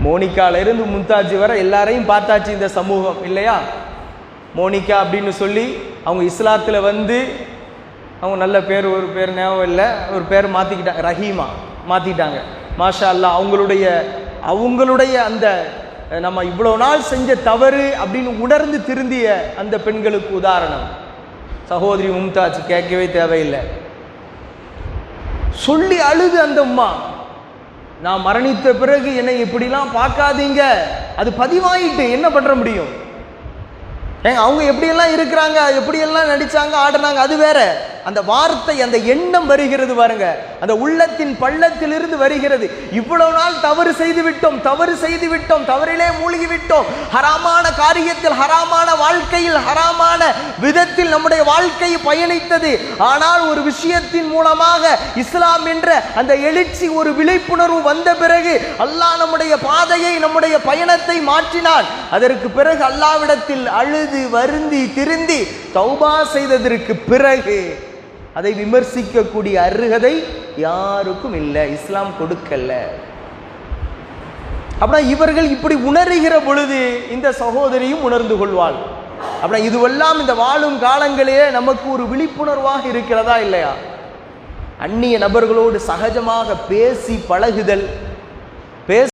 மோனிகாவிலிருந்து மும்தாஜ் வரை எல்லாரையும் பார்த்தாச்சு இந்த சமூகம் இல்லையா? மோனிகா அப்படின்னு சொல்லி அவங்க இஸ்லாத்தில் வந்து அவங்க நல்ல பேர், ஒரு பேர் ஞாபகம் இல்லை, ஒரு பேர் மாற்றிக்கிட்டாங்க, ரஹீமா மாற்றிட்டாங்க. மாஷா அல்லா. அவங்களுடைய அந்த நம்ம இவ்வளோ நாள் செஞ்ச தவறு அப்படின்னு உணர்ந்து திருந்திய அந்த பெண்களுக்கு உதாரணம் சகோதரி மும்தாஜ். கேட்கவே தேவையில்லை. சொல்லி அழுது அந்த அம்மா, நான் மரணித்த பிறகு என்னை இப்படிலாம் பார்க்காதீங்க. அது பதிவாயிட்டு என்ன பண்ற முடியும்? அவங்க எப்படியெல்லாம் இருக்கிறாங்க, எப்படியெல்லாம் நடிச்சாங்க, ஆடுறாங்க, அது வேற. அந்த வார்த்தை, அந்த எண்ணம் வருகிறது பாருங்க, அந்த உள்ளத்தின் பள்ளத்திலிருந்து வருகிறது. இவ்வளவு நாள் தவறு செய்து விட்டோம், தவறிலே மூழ்கி விட்டோம், ஹராமான காரியத்தில், ஹராமான வாழ்க்கையில், ஹராமான விதத்தில் நம்முடைய வாழ்க்கை பயணித்தது. ஆனால் ஒரு விஷயத்தின் மூலமாக இஸ்லாம் என்ற அந்த எழுச்சி, ஒரு விழிப்புணர்வு வந்த பிறகு அல்லாஹ் நம்முடைய பாதையை, நம்முடைய பயணத்தை மாற்றினான். அதற்கு பிறகு அல்லாஹ்விடத்தில் அழுது வருந்தி திருந்தி தௌபா செய்ததற்கு பிறகு அதை விமர்சிக்கக்கூடிய அருகதை யாருக்கும் இல்லை, இஸ்லாம் கொடுக்கல. அப்படின்னா இவர்கள் இப்படி உணர்கிற பொழுது இந்த சகோதரியும் உணர்ந்து கொள்வாள். அப்படின்னா இதுவெல்லாம் இந்த வாழும் காலங்களே நமக்கு ஒரு விழிப்புணர்வாக இருக்கிறதா இல்லையா? அந்நிய நபர்களோடு சகஜமாக பேசி பழகுதல்,